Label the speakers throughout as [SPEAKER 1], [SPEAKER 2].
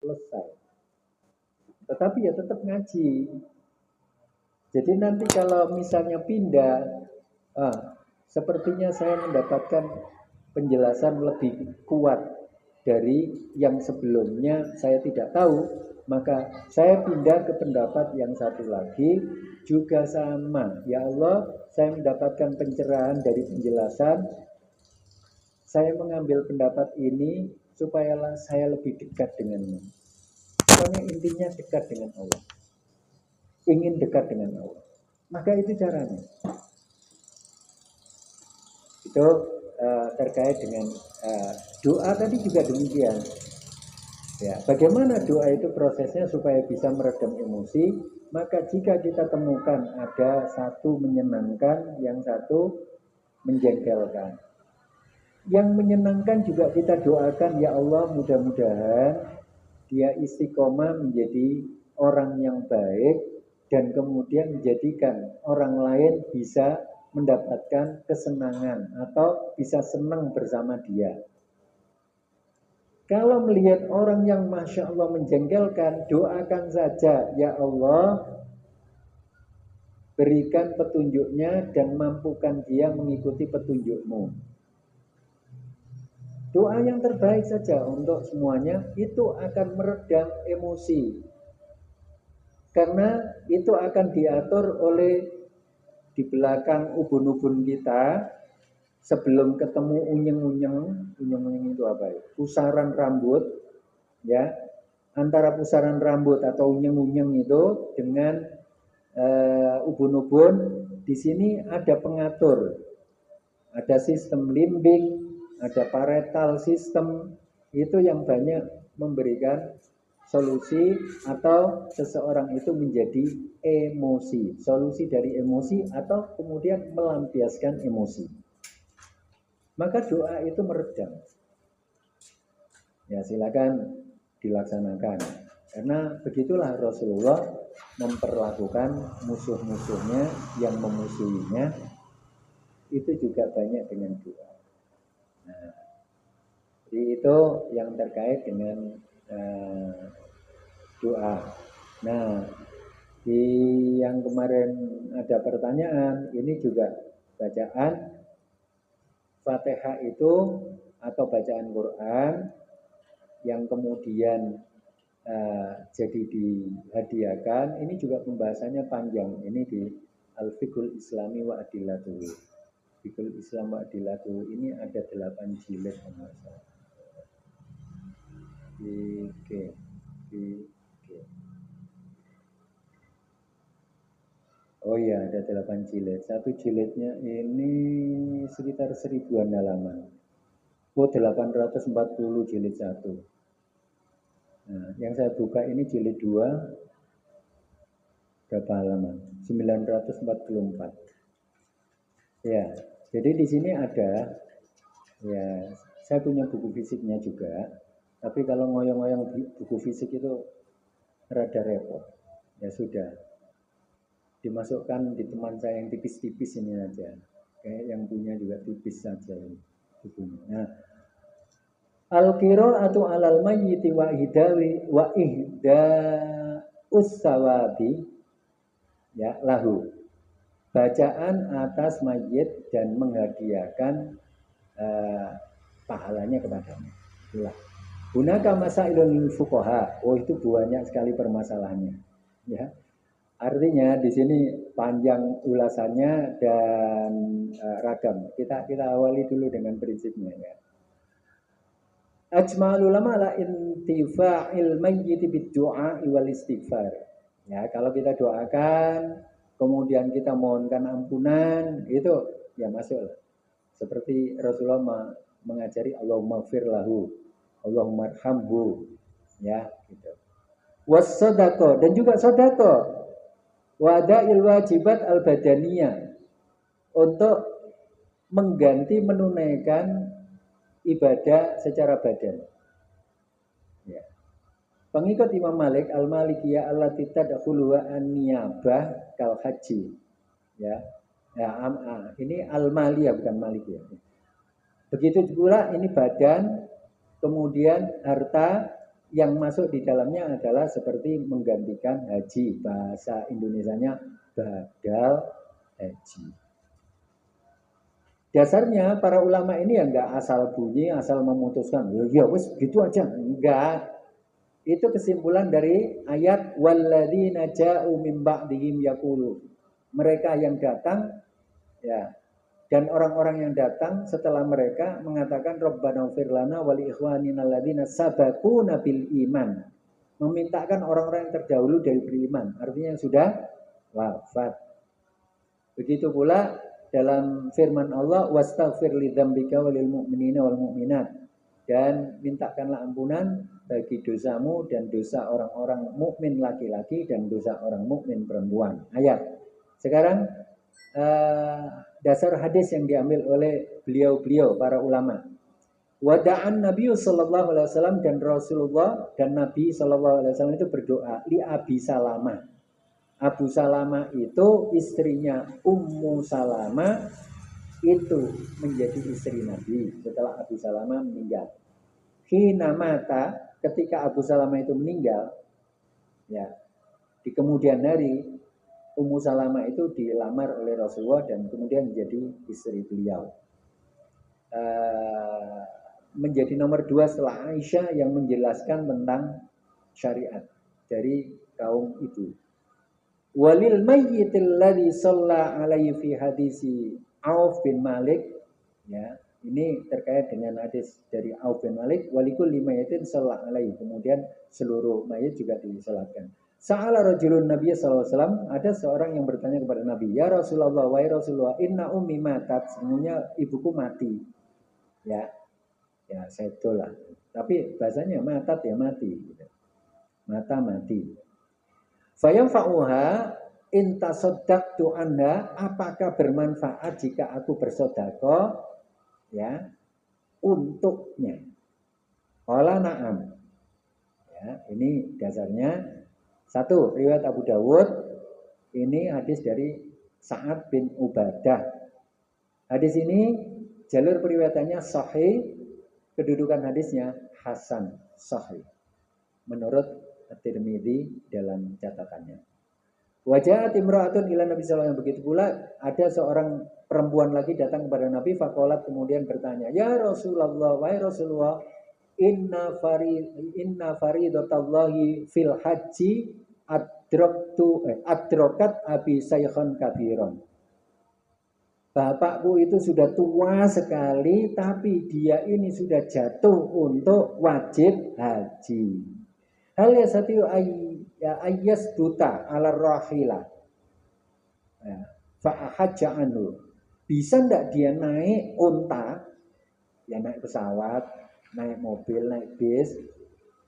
[SPEAKER 1] selesai. Tetapi ya tetap ngaji. Jadi nanti kalau misalnya pindah, sepertinya saya mendapatkan penjelasan lebih kuat dari yang sebelumnya saya tidak tahu, maka saya pindah ke pendapat yang satu lagi juga sama. Ya Allah, saya mendapatkan pencerahan dari penjelasan, saya mengambil pendapat ini supaya saya lebih dekat denganmu. Pokoknya intinya dekat dengan Allah. Ingin dekat dengan Allah. Maka itu caranya. Itu terkait dengan doa tadi juga demikian. Ya, bagaimana doa itu prosesnya supaya bisa meredam emosi? Maka jika kita temukan ada satu menyenangkan, yang satu menjengkelkan. Yang menyenangkan juga kita doakan, ya Allah mudah-mudahan dia istiqomah menjadi orang yang baik dan kemudian menjadikan orang lain bisa mendapatkan kesenangan atau bisa senang bersama dia. Kalau melihat orang yang Masya Allah menjengkelkan, doakan saja, ya Allah berikan petunjuknya dan mampukan dia mengikuti petunjukmu. Doa yang terbaik saja untuk semuanya itu akan meredam emosi. Karena itu akan diatur oleh di belakang ubun-ubun kita sebelum ketemu unyeng-unyeng itu apa ya? Pusaran rambut, ya. Antara pusaran rambut atau unyeng-unyeng itu dengan ubun-ubun, di sini ada pengatur. Ada sistem limbing, ada parietal system, itu yang banyak memberikan solusi atau seseorang itu menjadi emosi, solusi dari emosi atau kemudian melampiaskan emosi. Maka doa itu meredam. Ya silakan dilaksanakan. Karena begitulah Rasulullah memperlakukan musuh-musuhnya yang memusuhinya, itu juga banyak dengan doa. Nah, jadi itu yang terkait dengan doa. Nah, di yang kemarin ada pertanyaan, ini juga bacaan Fatihah itu atau bacaan Quran yang kemudian jadi dihadiahkan, ini juga pembahasannya panjang. Ini di Al-Fiqhul Islami wa Adillatuhu. Fiqhul Islam wa Adillatuhu ini ada 8 jilid. Oke. Oh iya, ada 8 jilid. Satu jilidnya ini sekitar 1000-an halaman. 840 jilid 1. Nah, yang saya buka ini jilid 2. Berapa halaman? 944. Ya, jadi di sini ada, ya, saya punya buku fisiknya juga. Tapi kalau ngoyong-ngoyong buku fisik itu rada repot. Ya sudah, dimasukkan di teman saya yang tipis-tipis ini aja. Kayak yang punya juga tipis saja ini bukunya. Nah, al-qira'atu 'alal mayyiti wa ihdawi wa ihda us-sawabi, ya, lahu. Bacaan atas mayit dan menghadiahkan pahalanya kepadanya. Itulah. Gunaka masailul fuqaha. Oh, itu banyak sekali permasalahannya. Ya. Artinya di sini panjang ulasannya dan ragam. Kita awali dulu dengan prinsipnya, ya. Ajma'ul ulama ala intifa'il mayyit bid-du'a wal istighfar. Ya, kalau kita doakan, kemudian kita mohonkan ampunan, itu ya masuk. Seperti Rasulullah mengajari Allahumma gfir lahu, Allahumma arhamhu, ya, gitu. Was sadaqah, dan juga sedekah. Wada'il wajibat al-badaniyah, untuk mengganti menunaikan ibadah secara badan. Ya. Pengikut Imam Malik al-Malikiyah allati tadkhulu an-niyabah kal haji. Ya. Ya, ini al-Maliyah bukan Malikiyah. Begitu pula ini badan, kemudian harta, yang masuk di dalamnya adalah seperti menggantikan haji, bahasa Indonesianya badal haji. Dasarnya para ulama ini ya enggak asal bunyi, asal memutuskan, ya wes gitu aja, enggak. Itu kesimpulan dari ayat walladzina ja'u min ba'dihim yaqulu. Mereka yang datang ya, dan orang-orang yang datang setelah mereka mengatakan Rabbana ighfir lana wa li ikhwanina alladzina sabaquna bil iman. Memintakan orang-orang yang terdahulu dari beriman, artinya yang sudah wafat. Begitu pula dalam firman Allah wastaghfir lidzambika walil mu'minina wal mu'minat, dan mintakanlah ampunan bagi dosamu dan dosa orang-orang mukmin laki-laki dan dosa orang mukmin perempuan. Ayat. Sekarang dasar hadis yang diambil oleh beliau-beliau para ulama. Wada'an Nabi sallallahu alaihi wasallam, dan Rasulullah dan Nabi sallallahu alaihi wasallam itu berdoa li Abi Salamah. Abu Salamah itu istrinya Ummu Salamah, itu menjadi istri Nabi setelah Abu Salamah meninggal. Hina mata, ketika Abu Salamah itu meninggal, ya, di kemudian hari Ummu Salamah itu dilamar oleh Rasulullah dan kemudian menjadi istri beliau. Menjadi nomor 2 setelah Aisyah yang menjelaskan tentang syariat dari kaum itu. Walil mayyitil ladzi shalla alaihi fi hadisi Auf bin Malik, ya, ini terkait dengan hadis dari Auf bin Malik, walikul limayatin shalla alaihi, kemudian seluruh mayit juga disalatkan. Sa'ala rajulun Nabi sallallahu alaihi wasallam, ada seorang yang bertanya kepada Nabi, ya Rasulullah, wahai Rasulullah, inna ummi matat, sebenarnya ibuku mati. Ya, ya saya lah. Tapi bahasanya matat ya mati, gitu. Mata mati. Fayanfa'uha in tasaddaqtu anha, apakah bermanfaat jika aku bersedekah ya untuknya? Qala na'am. Ya, ini dasarnya. Satu, riwayat Abu Dawud, ini hadis dari Sa'ad bin Ubadah. Hadis ini jalur periwayatannya sahih, kedudukan hadisnya hasan sahih menurut At-Tirmidzi dalam catatannya. Waja'at imra'atun ila Nabi sallallahu alaihi wasallam, begitu pula ada seorang perempuan lagi datang kepada Nabi, faqalat, kemudian bertanya, ya Rasulullah, wahai Rasulullah, inna faridatallahi fil haji adrokat abi saykhan kabiron. Bapakku itu sudah tua sekali, tapi dia ini sudah jatuh untuk wajib haji. Hal yasati'u ayyas duta ala rahila fa'ahajja anhu. Bisa enggak dia naik unta, ya naik pesawat, naik mobil, naik bis,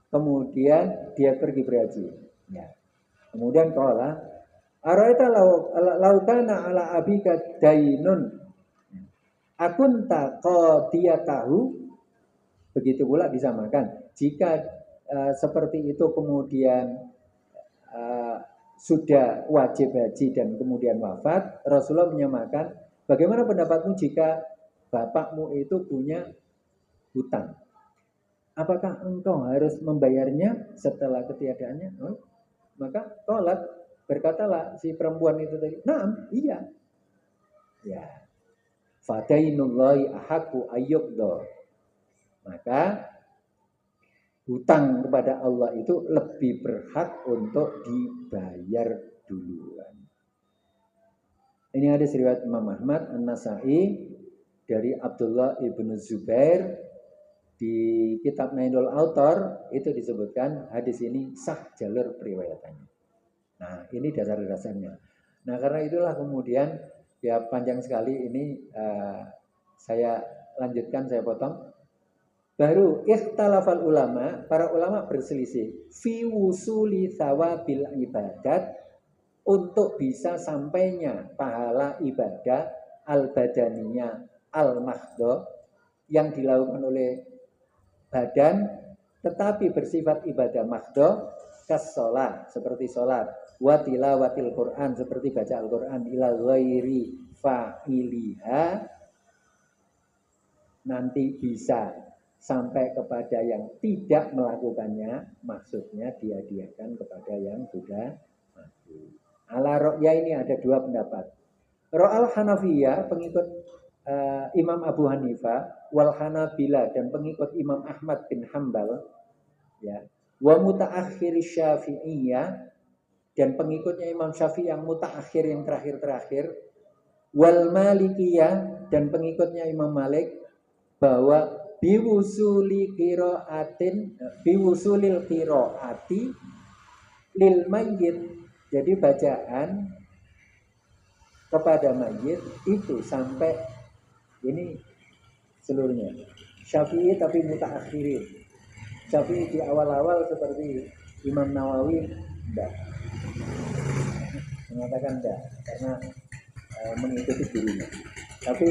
[SPEAKER 1] kemudian dia pergi berhaji. Ya. Kemudian qala araita laukana ala abika dainun akunta qadiyatahu. Begitu pula disamakan. Jika seperti itu kemudian sudah wajib haji dan kemudian wafat, Rasulullah menyamakan, bagaimana pendapatmu jika bapakmu itu punya hutang? Apakah engkau harus membayarnya setelah ketiadaannya? Maka tolak, berkatalah si perempuan itu tadi, naam, iya. Ya. Fadainullahi ahaqqu ayyuqda. Maka hutang kepada Allah itu lebih berhak untuk dibayar duluan. Ini hadis riwayat Imam Ahmad, An-Nasa'i, dari Abdullah ibnu Zubair. Di kitab Nailul Autor itu disebutkan hadis ini sah jalur periwayatannya. Nah, ini dasar-dasarnya. Nah, karena itulah kemudian ya panjang sekali ini, saya lanjutkan, saya potong. Baru ikhtalafal ulama, para ulama berselisih fi wusuli thawabil ibadat, untuk bisa sampainya pahala ibadah al-badaniyah al-mahdha, yang dilakukan oleh badan tetapi bersifat ibadah mahdha, kas sholat, seperti sholat, wa tilawatil Quran, seperti baca Al-Quran, ila ghairi fa'iliha, nanti bisa sampai kepada yang tidak melakukannya, maksudnya dihadiahkan kepada yang sudah mati. Ala ro'ya ini ada dua pendapat. Ro'al Hanafiyah, pengikut Imam Abu Hanifah, wal Hanabila, dan pengikut Imam Ahmad bin Hambal, ya, wa mutaakhir Syafi'iyah, dan pengikutnya Imam Syafi'i yang mutaakhir, yang terakhir-terakhir, wal Malikiyah, dan pengikutnya Imam Malik, bahwa biwusulil qiraati lil mayyit, jadi bacaan kepada mayit itu sampai ini seluruhnya. Syafi'i tapi mutaakhirin. Syafi'i di awal-awal seperti Imam Nawawi enggak, mengatakan enggak karena mengikuti gurunya. Tapi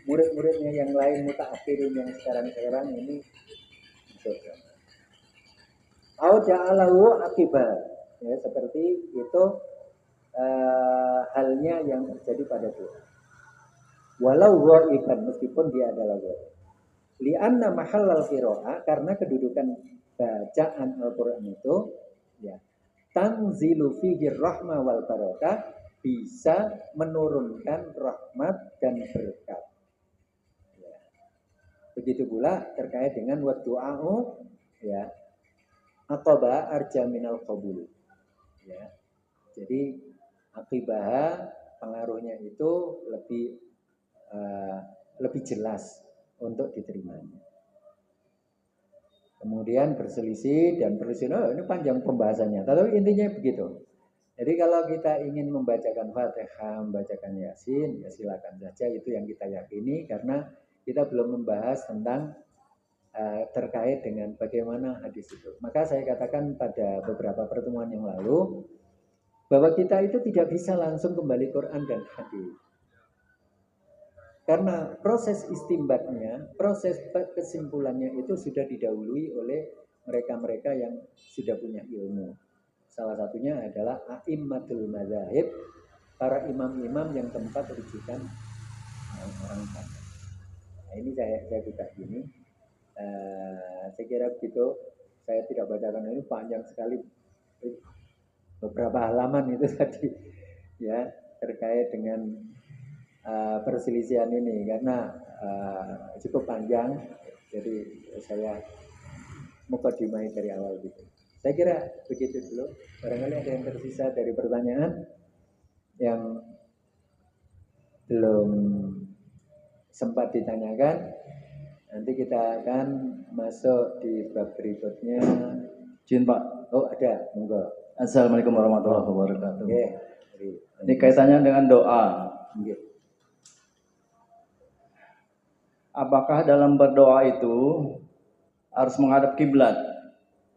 [SPEAKER 1] murid-muridnya yang lain mutaakhirin yang sekarang-sekarang ini au ja'alahu akibat, ya, seperti itu halnya yang terjadi pada doa. Walau ghaiban, meskipun dia adalah ghaib. Li'anna mahallal qira'a, karena kedudukan bacaan Al-Qur'an itu, ya, tanzilu fihi rahmah wal barakah, bisa menurunkan rahmat dan berkat. Ya. Begitu pula terkait dengan wa du'a'u, ya, aqaba arja minal qabul. Ya. Jadi akibah pengaruhnya itu lebih jelas untuk diterimanya. Kemudian berselisih dan berselisih, ini panjang pembahasannya. Tapi intinya begitu. Jadi kalau kita ingin membacakan Fatihah, membacakan Yasin, ya silakan saja, itu yang kita yakini, karena kita belum membahas tentang terkait dengan bagaimana hadis itu. Maka saya katakan pada beberapa pertemuan yang lalu, bahwa kita itu tidak bisa langsung kembali Quran dan hadis. Karena proses istimbatnya, proses kesimpulannya itu sudah didahului oleh mereka-mereka yang sudah punya ilmu. Salah satunya adalah a'immatul madzhab, para imam-imam yang tempat rujukan orang sana. Nah, ini saya buka gini. Saya kira begitu. Saya tidak bacakan ini, panjang sekali. Beberapa halaman itu tadi, ya, terkait dengan perselisihan ini, karena cukup panjang, jadi saya mukadimah dari awal gitu. Saya kira begitu dulu. Barangkali ada yang tersisa dari pertanyaan yang belum sempat ditanyakan. Nanti kita akan masuk di bab berikutnya.
[SPEAKER 2] Jin Pak.
[SPEAKER 1] Oh ada, monggo.
[SPEAKER 2] Assalamualaikum warahmatullahi wabarakatuh.
[SPEAKER 1] Okay.
[SPEAKER 2] Ini kaitannya dengan doa.
[SPEAKER 1] Okay.
[SPEAKER 2] Apakah dalam berdoa itu harus menghadap kiblat?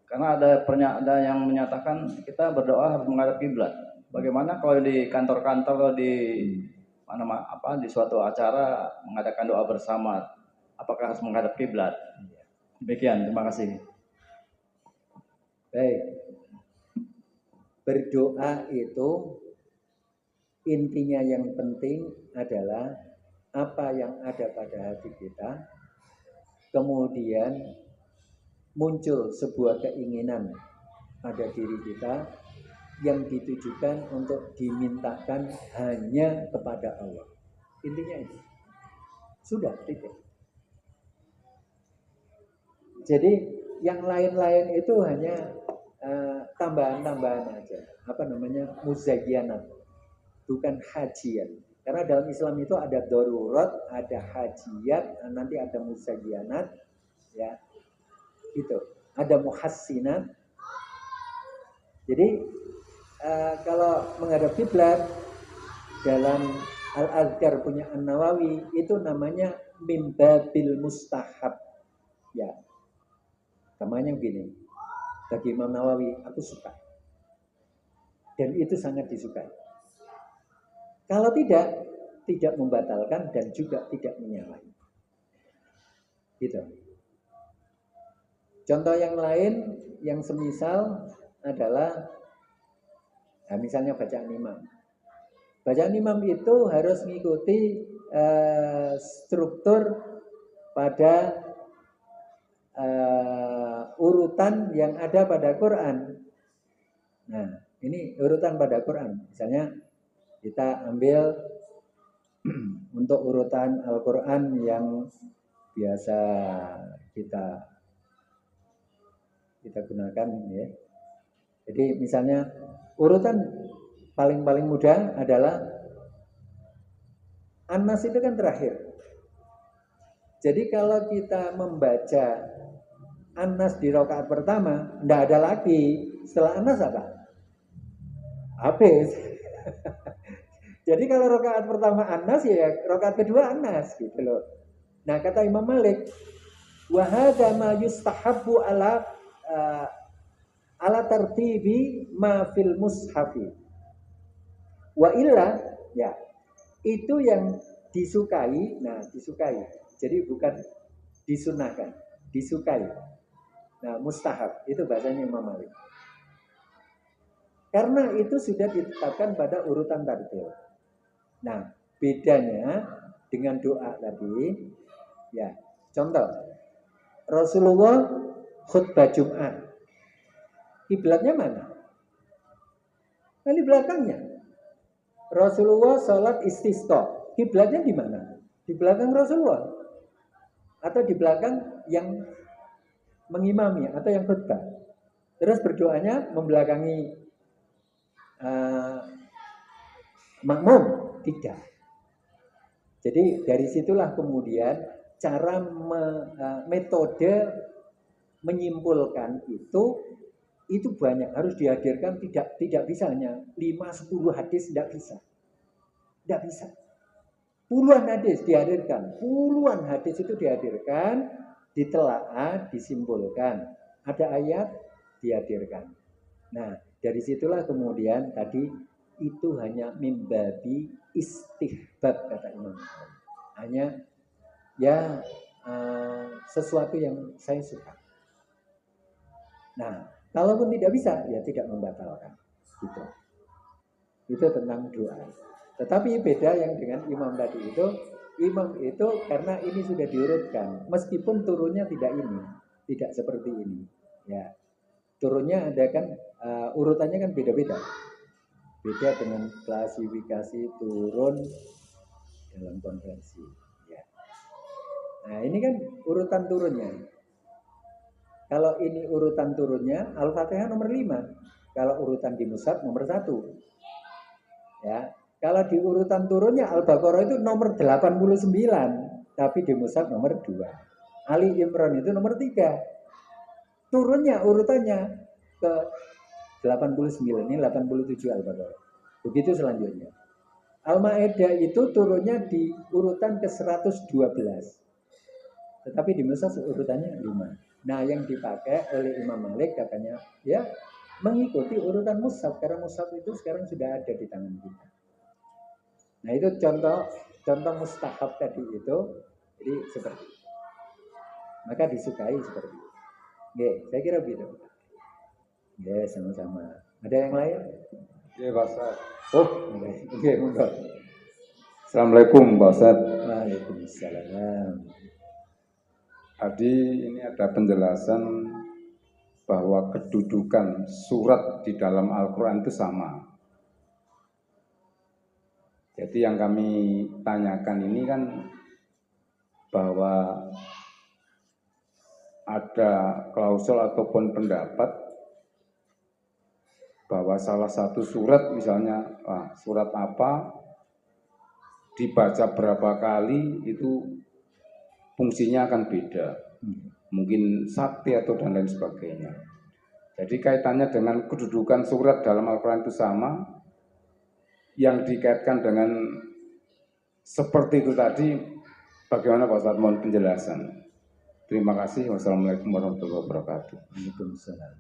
[SPEAKER 2] Karena ada yang menyatakan kita berdoa harus menghadap kiblat. Bagaimana kalau di kantor-kantor, di di suatu acara mengadakan doa bersama, apakah harus menghadap kiblat? Demikian, terima kasih.
[SPEAKER 1] Baik. Berdoa itu intinya yang penting adalah apa yang ada pada hati kita, kemudian muncul sebuah keinginan pada diri kita yang ditujukan untuk dimintakan hanya kepada Allah. Intinya itu. Sudah, titik. Jadi yang lain-lain itu hanya tambahan-tambahan aja. Muzayyanat. Bukan hajian. Karena dalam Islam itu ada darurat, ada hajiyat, nanti ada muzayyanat, ya. Gitu. Ada muhassinat. Jadi kalau menghadap kiblat dalam Al-Azkar punya An-Nawawi itu namanya mimbabil mustahab. Ya. Namanya begini. Bagi Imam Nawawi, aku suka. Dan itu sangat disukai. Kalau tidak membatalkan dan juga tidak menyalahi. Gitu. Contoh yang lain yang semisal adalah misalnya bacaan imam. Bacaan imam itu harus mengikuti struktur pada urutan yang ada pada Quran. Nah, ini urutan pada Quran. Misalnya kita ambil untuk urutan Al-Quran yang biasa kita gunakan ya. Jadi misalnya urutan paling mudah adalah An-Nas itu kan terakhir. Jadi kalau kita membaca An-Nas di rakaat pertama, tidak ada lagi. Setelah An-Nas apa? Habis. Jadi kalau rakaat pertama An-Nas ya rakaat kedua An-Nas gitu loh. Nah kata Imam Malik, wa hadza ma yustahabbu ala tartibi ma fil mushafi. Wa illa ya itu yang disukai, nah disukai. Jadi bukan disunahkan, disukai. Nah mustahab itu bahasanya Imam Malik. Karena itu sudah ditetapkan pada urutan tartil. Nah, bedanya dengan doa tadi, ya, contoh, Rasulullah khutbah Jumat, kiblatnya mana? Nah, di belakangnya. Rasulullah sholat istisqa, kiblatnya di mana? Di belakang Rasulullah, atau di belakang yang mengimami atau yang khutbah. Terus berdoanya membelakangi makmum. Tidak. Jadi dari situlah kemudian cara metode menyimpulkan itu banyak, harus dihadirkan, tidak bisa hanya 5-10 hadis, tidak bisa. Puluhan hadis itu dihadirkan, ditelaah, disimpulkan. Ada ayat dihadirkan. Nah, dari situlah kemudian tadi itu hanya mimbabi istihbab kata Imam. Hanya ya sesuatu yang saya suka. Nah, kalaupun tidak bisa ya tidak membatalkan. Gitu. Itu tentang doa. Tetapi beda yang dengan imam tadi itu, imam itu karena ini sudah diurutkan, meskipun turunnya tidak seperti ini. Ya, turunnya ada kan urutannya kan beda-beda. Beda dengan klasifikasi turun dalam konversi. Ya. Nah ini kan urutan turunnya. Kalau ini urutan turunnya, Al-Fatihah nomor 5. Kalau urutan di mushaf nomor 1. Ya. Kalau di urutan turunnya Al-Baqarah itu nomor 89. Tapi di mushaf nomor 2. Ali Imran itu nomor 3. Turunnya urutannya ke 89, ini 87 Al-Baqarah. Begitu selanjutnya. Al-Ma'idah itu turunnya di urutan ke 112. Tetapi di mushaf urutannya 5. Nah, yang dipakai oleh Imam Malik katanya, ya mengikuti urutan mushaf, karena mushaf itu sekarang sudah ada di tangan kita. Nah, itu contoh mustahab tadi itu, jadi seperti itu. Maka disukai seperti itu. Oke, saya kira begitu. Ya, sama-sama. Ada yang lain?
[SPEAKER 3] Ya, Pak Ustaz.
[SPEAKER 1] Oh, oke, monggo.
[SPEAKER 3] Assalamualaikum, Pak Ustaz.
[SPEAKER 1] Waalaikumsalam.
[SPEAKER 3] Tadi ini ada penjelasan bahwa kedudukan surat di dalam Al-Quran itu sama. Jadi yang kami tanyakan ini kan bahwa ada klausul ataupun pendapat bahwa salah satu surat, misalnya surat apa dibaca berapa kali itu fungsinya akan beda, mungkin sakti atau dan lain sebagainya. Jadi kaitannya dengan kedudukan surat dalam Al-Quran itu sama, yang dikaitkan dengan seperti itu tadi, bagaimana Pak Ustaz, mohon penjelasan. Terima kasih. Wassalamualaikum warahmatullahi wabarakatuh.
[SPEAKER 1] Waalaikumsalam.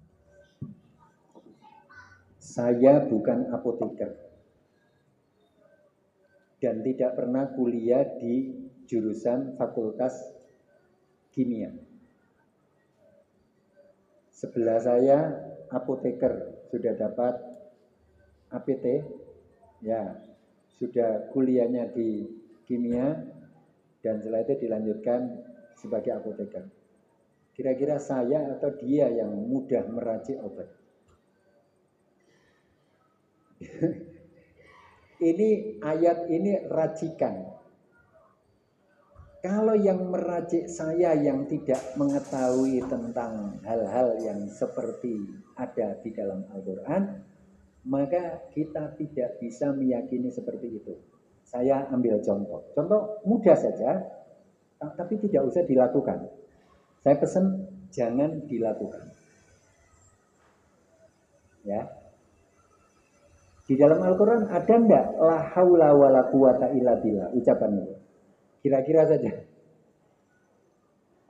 [SPEAKER 1] Saya bukan apoteker dan tidak pernah kuliah di jurusan fakultas kimia. Sebelah saya apoteker, sudah dapat APT, ya sudah kuliahnya di kimia dan setelah itu dilanjutkan sebagai apoteker. Kira-kira saya atau dia yang mudah meracik obat? Ini ayat ini racikan. Kalau yang meracik saya yang tidak mengetahui tentang hal-hal yang seperti ada di dalam Al-Quran, maka kita tidak bisa meyakini seperti itu. Saya ambil contoh. Contoh mudah saja, tapi tidak usah dilakukan. Saya pesan jangan dilakukan. Ya. Di dalam Al-Quran ada enggak la haula wala quwata illa billah ucapan itu? Kira-kira saja.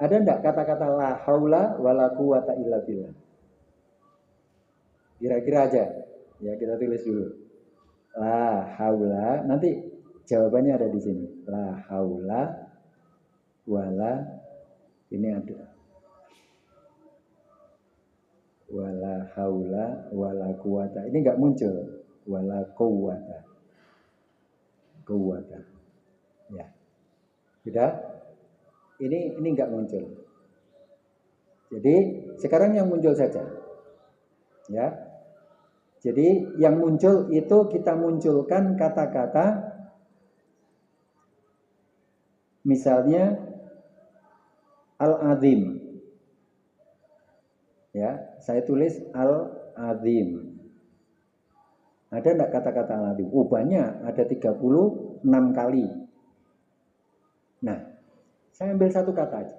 [SPEAKER 1] Ada enggak kata-kata la haula wala quwata illa billah? Kira-kira aja. Ya, kita tulis dulu. La haula, nanti jawabannya ada di sini. La haula wala, ini ada. Wala haula wala quwata. Ini enggak muncul. Wala quwwata. Quwwata. Ya. Sudah? Ini enggak muncul. Jadi sekarang yang muncul saja. Ya. Jadi yang muncul itu kita munculkan kata-kata misalnya al-azim. Ya, saya tulis al-azim. Ada enggak kata-kata al-azim? Oh, banyak, ada 36 kali. Nah, saya ambil satu kata aja.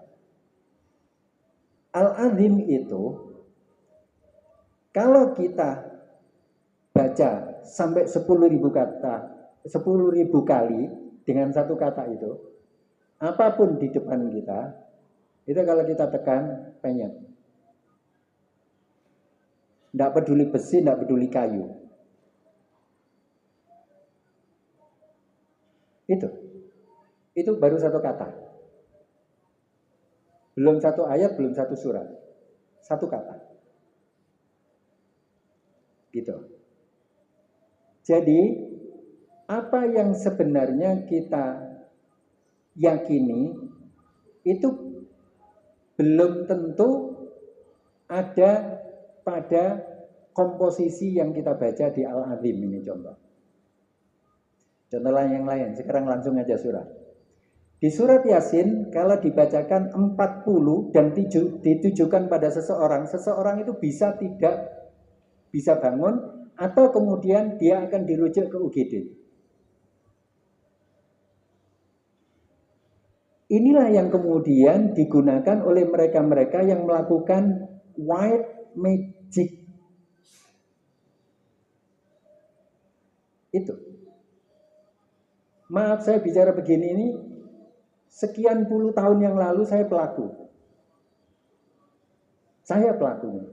[SPEAKER 1] Al-azim itu kalau kita baca sampai 10.000 kata, 10.000 kali dengan satu kata itu, apapun di depan kita, itu kalau kita tekan penyet. Tidak peduli besi, tidak peduli kayu. Itu baru satu kata. Belum satu ayat, belum satu surat. Satu kata. Gitu. Jadi, apa yang sebenarnya kita yakini itu belum tentu ada pada komposisi yang kita baca di Al-Azim ini contoh. Contoh yang lain, sekarang langsung aja surat. Di surat Yasin, kalau dibacakan 40 dan ditujukan pada seseorang, seseorang itu bisa tidak bisa bangun, atau kemudian dia akan dirujuk ke UGD. Inilah yang kemudian digunakan oleh mereka-mereka yang melakukan white magic. Itu. Maaf saya bicara begini ini, sekian puluh tahun yang lalu saya pelaku. Saya pelakunya.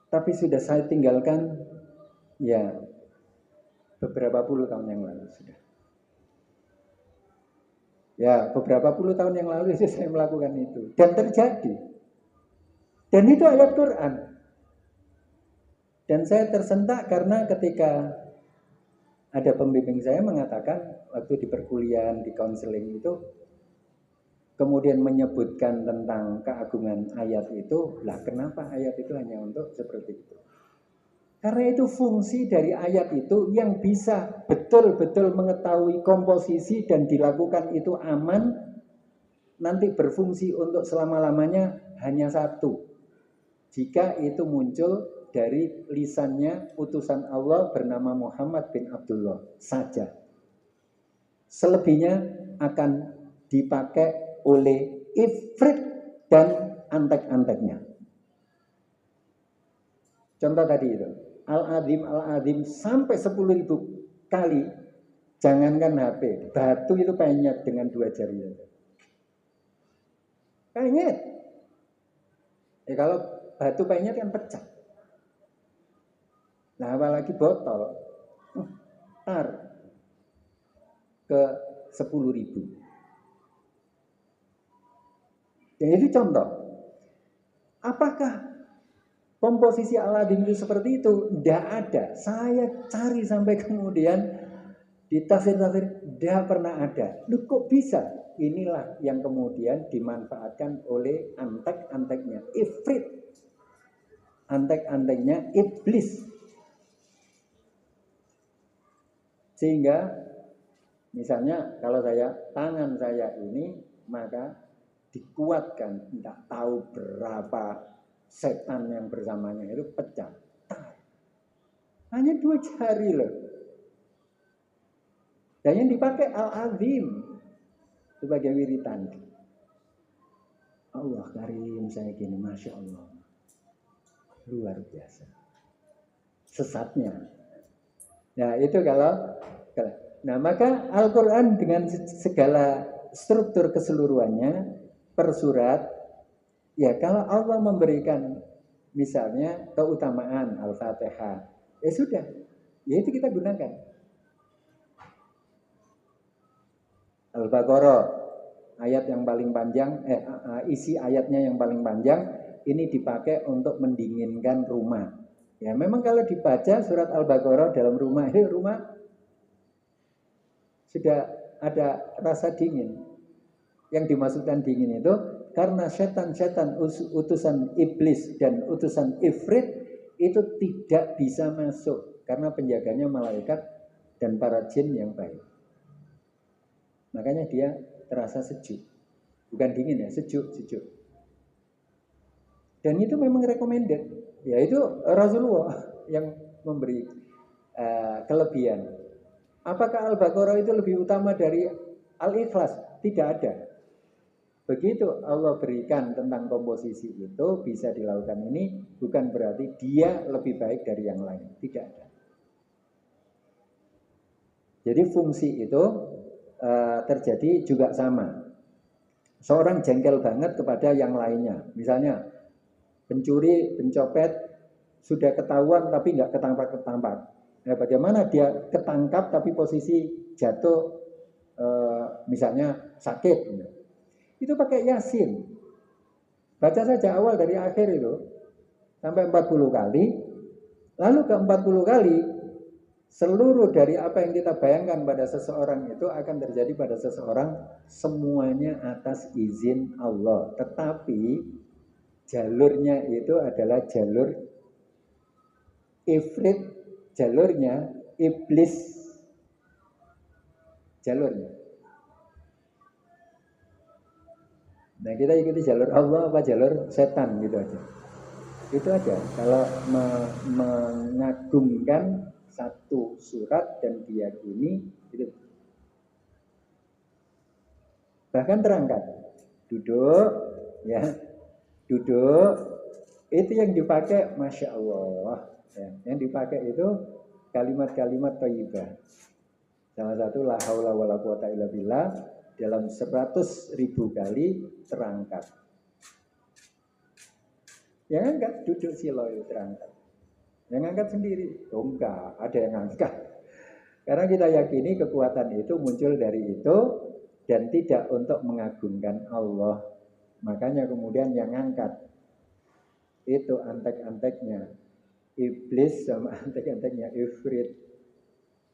[SPEAKER 1] Tapi sudah saya tinggalkan ya beberapa puluh tahun yang lalu sudah. Ya beberapa puluh tahun yang lalu saya melakukan itu. Dan terjadi. Dan itu ayat Quran. Dan saya tersentak karena ketika ada pembimbing saya mengatakan waktu di perkuliahan, di konseling itu, kemudian menyebutkan tentang keagungan ayat itu, lah kenapa ayat itu hanya untuk seperti itu? Karena itu fungsi dari ayat itu yang bisa betul-betul mengetahui komposisi dan dilakukan itu aman, nanti berfungsi untuk selama-lamanya hanya satu. Jika itu muncul dari lisannya utusan Allah bernama Muhammad bin Abdullah saja. Selebihnya akan dipakai oleh ifrit dan antek-anteknya. Contoh tadi itu, al-azim sampai 10.000 kali. Jangankan HP, batu itu penyet dengan 2 jari. Penyet. Kalau batu penyet kan pecah. Nah apalagi botol, tar ke 10.000. Jadi contoh, apakah komposisi Al-Azim itu seperti itu? Tidak ada. Saya cari sampai kemudian Di tafsir-tafsir tidak pernah ada. Loh kok bisa? Inilah yang kemudian dimanfaatkan oleh antek-anteknya ifrit, antek-anteknya iblis. Sehingga misalnya kalau tangan saya ini maka dikuatkan, tidak tahu berapa setan yang bersamanya itu pecah. Hanya 2 jari loh. Dan yang dipakai Al-Azim sebagai wiritan. Allah karim saya gini, Masya Allah. Luar biasa. Sesatnya. Nah itu nah maka Al-Quran dengan segala struktur keseluruhannya per surat, ya kalau Allah memberikan misalnya keutamaan Al-Fatihah, ya sudah, ya itu kita gunakan. Al-Baqarah ayat yang paling panjang, isi ayatnya yang paling panjang ini dipakai untuk mendinginkan rumah. Ya memang kalau dibaca surat Al-Baqarah dalam rumah sudah ada rasa dingin. Yang dimaksudkan dingin itu karena setan-setan utusan iblis dan utusan ifrit itu tidak bisa masuk karena penjaganya malaikat dan para jin yang baik. Makanya dia terasa sejuk. Bukan dingin ya, sejuk. Dan itu memang recommended. Yaitu Rasulullah yang memberi kelebihan. Apakah Al-Baqarah itu lebih utama dari Al-Ikhlas? Tidak ada. Begitu Allah berikan tentang komposisi itu bisa dilakukan ini, bukan berarti dia lebih baik dari yang lain. Tidak ada. Jadi fungsi itu terjadi juga sama. Seorang jengkel banget kepada yang lainnya. Misalnya pencuri, pencopet sudah ketahuan tapi nggak ketangkap. Nah, bagaimana dia ketangkap tapi posisi jatuh misalnya sakit. Itu pakai Yasin. Baca saja awal dari akhir itu sampai 40 kali. Lalu ke 40 kali seluruh dari apa yang kita bayangkan pada seseorang itu akan terjadi pada seseorang semuanya atas izin Allah. Tetapi jalurnya itu adalah jalur ifrit, jalurnya iblis, jalurnya. Nah kita ikuti jalur Allah apa jalur setan gitu aja. Itu aja. Kalau mengagungkan satu surat dan diyakini itu. Bahkan terangkat. Duduk, ya. Duduk. Itu yang dipakai, Masya Allah. Ya. Yang dipakai itu kalimat-kalimat thayyibah. Salah satu la haula wala quwata illa billah dalam 100.000 kali terangkat. Yang angkat duduk silo itu terangkat. Yang angkat sendiri, oh enggak, ada yang angkat. Karena kita yakini kekuatan itu muncul dari itu dan tidak untuk mengagungkan Allah. Makanya kemudian yang angkat itu antek-anteknya iblis sama antek-anteknya ifrit.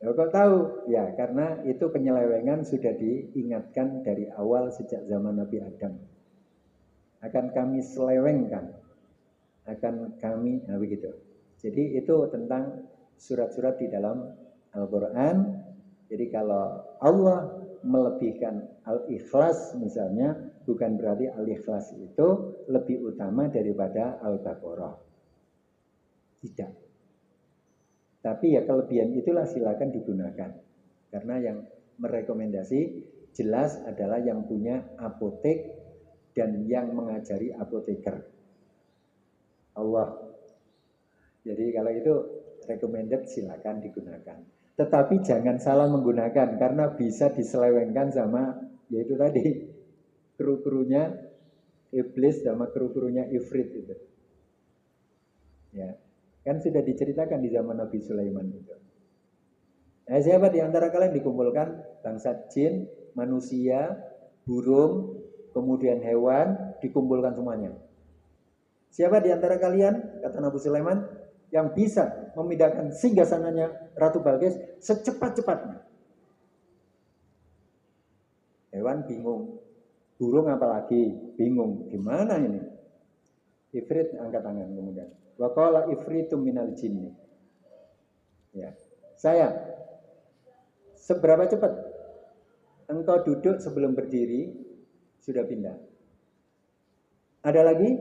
[SPEAKER 1] Ya, kok tahu? Ya karena itu penyelewengan sudah diingatkan dari awal sejak zaman Nabi Adam. Akan kami selewengkan, akan kami, nah begitu. Jadi itu tentang surat-surat di dalam Al-Quran. Jadi kalau Allah melebihkan Al-Ikhlas misalnya, bukan berarti Al-Ikhlas itu lebih utama daripada Al-Baqarah. Tidak. Tapi ya kelebihan itulah silakan digunakan. Karena yang merekomendasi jelas adalah yang punya apotek dan yang mengajari apoteker. Allah. Jadi kalau itu recommended silakan digunakan. Tetapi jangan salah menggunakan karena bisa diselewengkan sama yaitu tadi kru-krunya iblis sama kru-krunya ifrit itu. Ya, kan sudah diceritakan di zaman Nabi Sulaiman itu. Nah, siapa di antara kalian dikumpulkan bangsa jin, manusia, burung, kemudian hewan dikumpulkan semuanya. Siapa di antara kalian, kata Nabi Sulaiman, yang bisa memindahkan singgasananya Ratu Balqis secepat-cepatnya. Hewan bingung. Burung apalagi bingung. Gimana ini? Ifrit angkat tangan kemudian. Wa qala ifritum minal jinni. Ya. Saya, seberapa cepat engkau duduk sebelum berdiri sudah pindah. Ada lagi?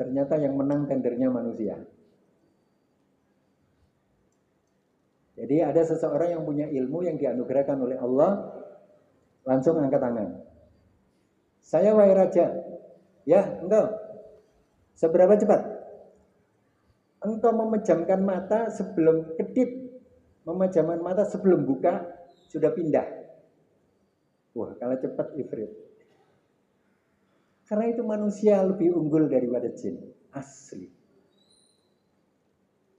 [SPEAKER 1] Ternyata yang menang tendernya manusia. Jadi ada seseorang yang punya ilmu yang dianugerahkan oleh Allah, langsung angkat tangan. Saya wahai raja, ya engkau, seberapa cepat? Engkau memejamkan mata sebelum kedip, memejamkan mata sebelum buka, sudah pindah. Wah, kalau cepat ifrit. Karena itu manusia lebih unggul daripada jin, asli.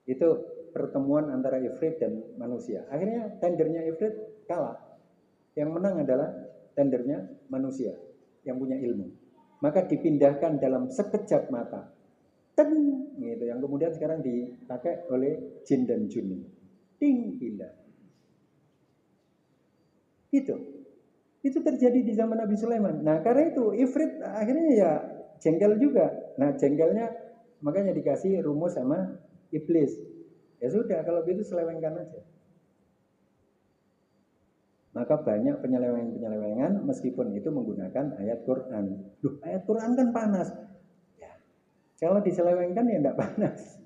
[SPEAKER 1] Itu pertemuan antara ifrit dan manusia. Akhirnya tendernya ifrit kalah. Yang menang adalah tendernya manusia yang punya ilmu. Maka dipindahkan dalam sekejap mata. Teng, gitu. Yang kemudian sekarang dipakai oleh jin dan jun. Ting, pindah. Itu terjadi di zaman Nabi Sulaiman. Nah, karena itu ifrit akhirnya ya jengkel juga. Nah, jengkelnya makanya dikasih rumus sama iblis. Ya sudah, kalau gitu selewengkan aja. Maka banyak penyelewengan meskipun itu menggunakan ayat Quran. Loh, ayat Quran kan panas. Ya, kalau diselewengkan ya enggak panas.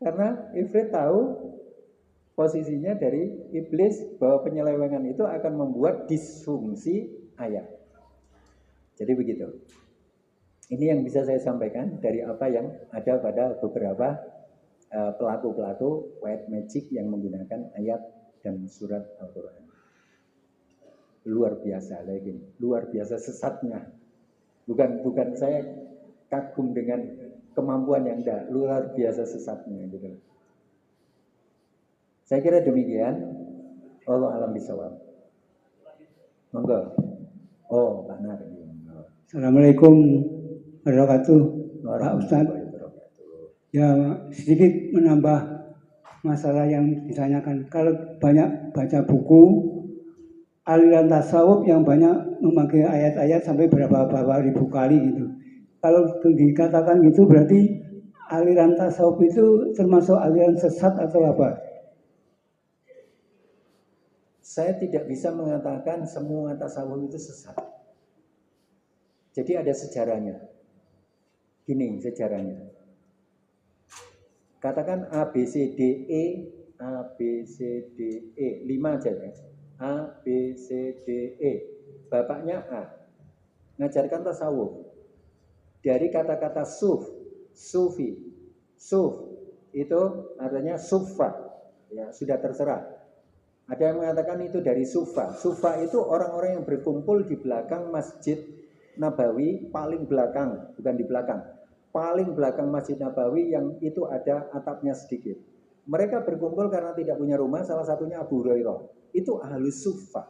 [SPEAKER 1] Karena ifrit tahu posisinya dari iblis bahwa penyelewengan itu akan membuat disfungsi ayat. Jadi begitu. Ini yang bisa saya sampaikan dari apa yang ada pada beberapa pelaku-pelaku white magic yang menggunakan ayat dan surat Al-Quran. Luar biasa lagi, luar biasa sesatnya. Bukan saya kagum dengan kemampuan yang enggak, luar biasa sesatnya gitu. Saya kira demikian. Allah alam bisawab. Monggo. Oh, Pak Nar.
[SPEAKER 4] Assalamualaikum warahmatullahi wabarakatuh. Pak Ustadz. Ya, sedikit menambah masalah yang ditanyakan. Kalau banyak baca buku aliran tasawuf yang banyak memakai ayat-ayat sampai berapa ribu kali gitu. Kalau dikatakan gitu berarti aliran tasawuf itu termasuk aliran sesat atau apa?
[SPEAKER 1] Saya tidak bisa mengatakan semua tasawuf itu sesat. Jadi ada sejarahnya. Gini sejarahnya. Katakan A, B, C, D, E, A, B, C, D, E. 5 aja ya. A, B, C, D, E. Bapaknya A. Ngajarkan tasawuf. Dari kata-kata sufi. Suf itu artinya sufa. Ya, sudah terserah. Ada yang mengatakan itu dari sufa. Sufa itu orang-orang yang berkumpul di belakang Masjid Nabawi, paling belakang, bukan di belakang. Paling belakang Masjid Nabawi yang itu ada atapnya sedikit. Mereka berkumpul karena tidak punya rumah, salah satunya Abu Hurairah. Itu Ahlus Sufa.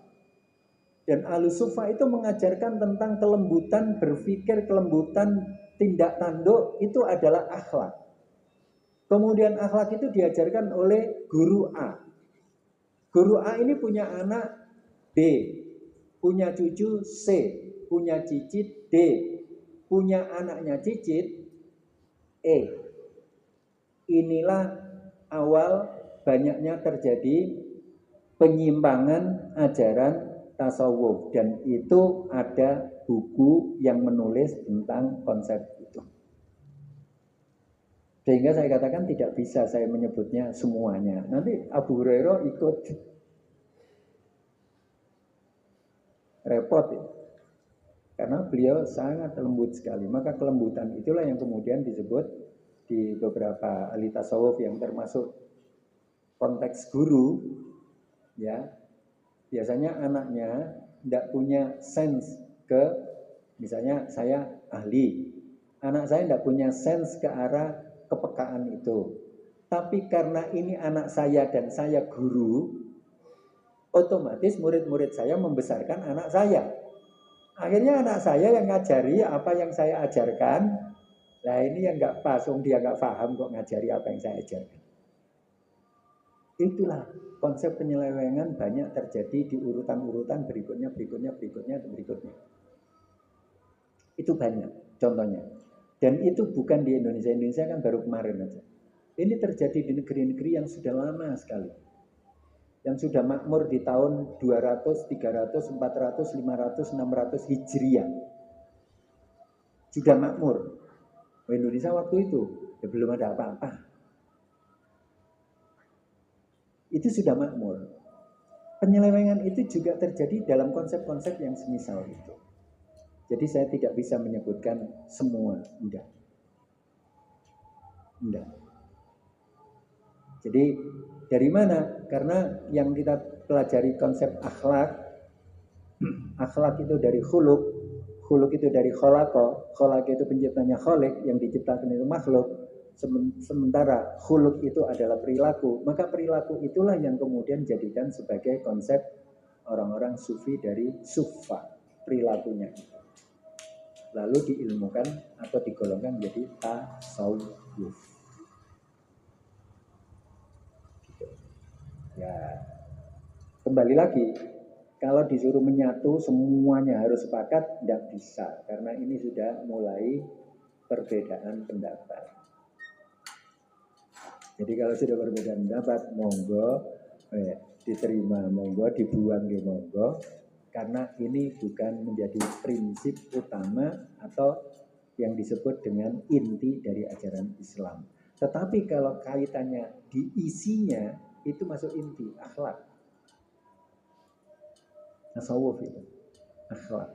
[SPEAKER 1] Dan Ahlus Sufa itu mengajarkan tentang kelembutan berpikir, kelembutan tindak tanduk, itu adalah akhlak. Kemudian akhlak itu diajarkan oleh guru A. Guru A ini punya anak B, punya cucu C, punya cicit D, punya anaknya cicit E. Inilah awal banyaknya terjadi penyimpangan ajaran tasawuf, dan itu ada buku yang menulis tentang konsep itu. Sehingga saya katakan tidak bisa saya menyebutnya semuanya. Nanti Abu Hurairah ikut repot ya. Karena beliau sangat lembut sekali. Maka kelembutan itulah yang kemudian disebut di beberapa ahli tasawuf yang termasuk konteks guru. Ya, biasanya anaknya tidak punya sense ke, misalnya saya ahli, anak saya tidak punya sense ke arah kepekaan itu. Tapi karena ini anak saya dan saya guru, otomatis murid-murid saya membesarkan anak saya. Akhirnya anak saya yang ngajari apa yang saya ajarkan. Nah ini yang nggak pas, dia nggak paham kok ngajari apa yang saya ajarkan. Itulah konsep penyelewengan banyak terjadi di urutan-urutan berikutnya. Itu banyak contohnya. Dan itu bukan di Indonesia. Indonesia kan baru kemarin aja. Ini terjadi di negeri-negeri yang sudah lama sekali. Yang sudah makmur di tahun 200, 300, 400, 500, 600 Hijriah. Sudah makmur. Indonesia waktu itu ya belum ada apa-apa. Itu sudah makmur. Penyelewengan itu juga terjadi dalam konsep-konsep yang semisal itu. Jadi saya tidak bisa menyebutkan semua, enggak. Jadi dari mana? Karena yang kita pelajari konsep akhlak, akhlak itu dari khuluk itu dari kholako, kholak itu penciptanya kholik, yang diciptakan itu makhluk. Sementara khuluk itu adalah perilaku, maka perilaku itulah yang kemudian jadikan sebagai konsep orang-orang sufi dari sufa, perilakunya. Lalu diilmukan atau digolongkan menjadi tasawuf. Gitu. Ya, kembali lagi, kalau disuruh menyatu semuanya harus sepakat, tidak bisa, karena ini sudah mulai perbedaan pendapat. Jadi kalau sudah berbeda pendapat, monggo diterima, monggo dibuang, monggo, karena ini bukan menjadi prinsip utama atau yang disebut dengan inti dari ajaran Islam. Tetapi kalau kaitannya di isinya, itu masuk inti, akhlak. Tasawuf itu, akhlak.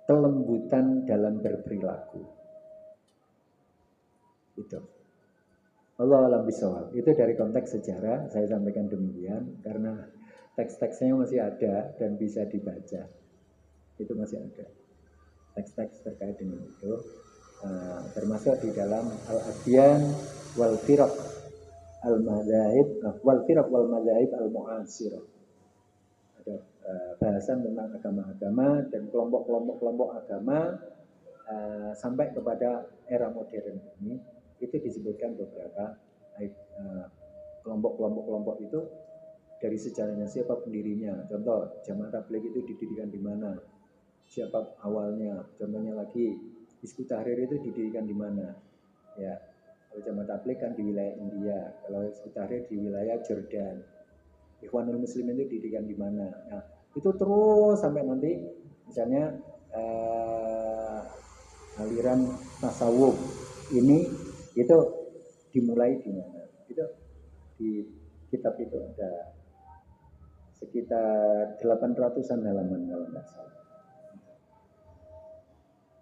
[SPEAKER 1] Kelembutan dalam berperilaku. Itu. Allah alam bisawab. Itu dari konteks sejarah saya sampaikan demikian karena teks-teksnya masih ada dan bisa dibaca. Itu masih ada. Teks-teks terkait dengan itu termasuk di dalam Al-Adyan wal Firaq al-Madzahib wal Madzahib al-Mu'asirah. Ada bahasan tentang agama-agama dan kelompok-kelompok agama sampai kepada era modern ini. Itu disebutkan beberapa kelompok itu dari sejarahnya, siapa pendirinya. Contoh, Jamaah Tabligh itu didirikan di mana? Siapa awalnya? Contohnya lagi, Hizbut Tahrir itu didirikan di mana? Ya, kalau Jamaah Tabligh kan di wilayah India, kalau Hizbut Tahrir di wilayah Jordan. Ikhwanul Muslimin itu didirikan di mana? Nah, itu terus sampai nanti misalnya aliran tasawuf ini itu dimulai di mana? Itu di kitab itu ada sekitar 800-an halaman kalau nggak salah.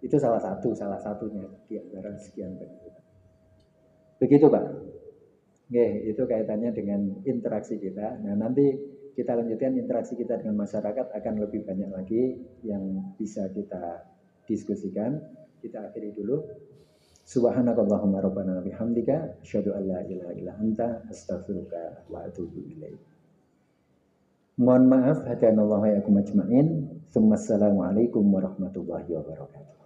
[SPEAKER 1] Itu salah satunya di antara sekian banyak. Begitu Pak. Oke, itu kaitannya dengan interaksi kita. Nah, nanti kita lanjutkan interaksi kita dengan masyarakat akan lebih banyak lagi yang bisa kita diskusikan. Kita akhiri dulu. Subhanakallahumma rabbana bihamdika asyhadu an la ilaha illa anta astaghfiruka wa atubu ilaik. Mohon maaf hadanallahu wa iyyakum ajmain. Assalamualaikum warahmatullahi wabarakatuh.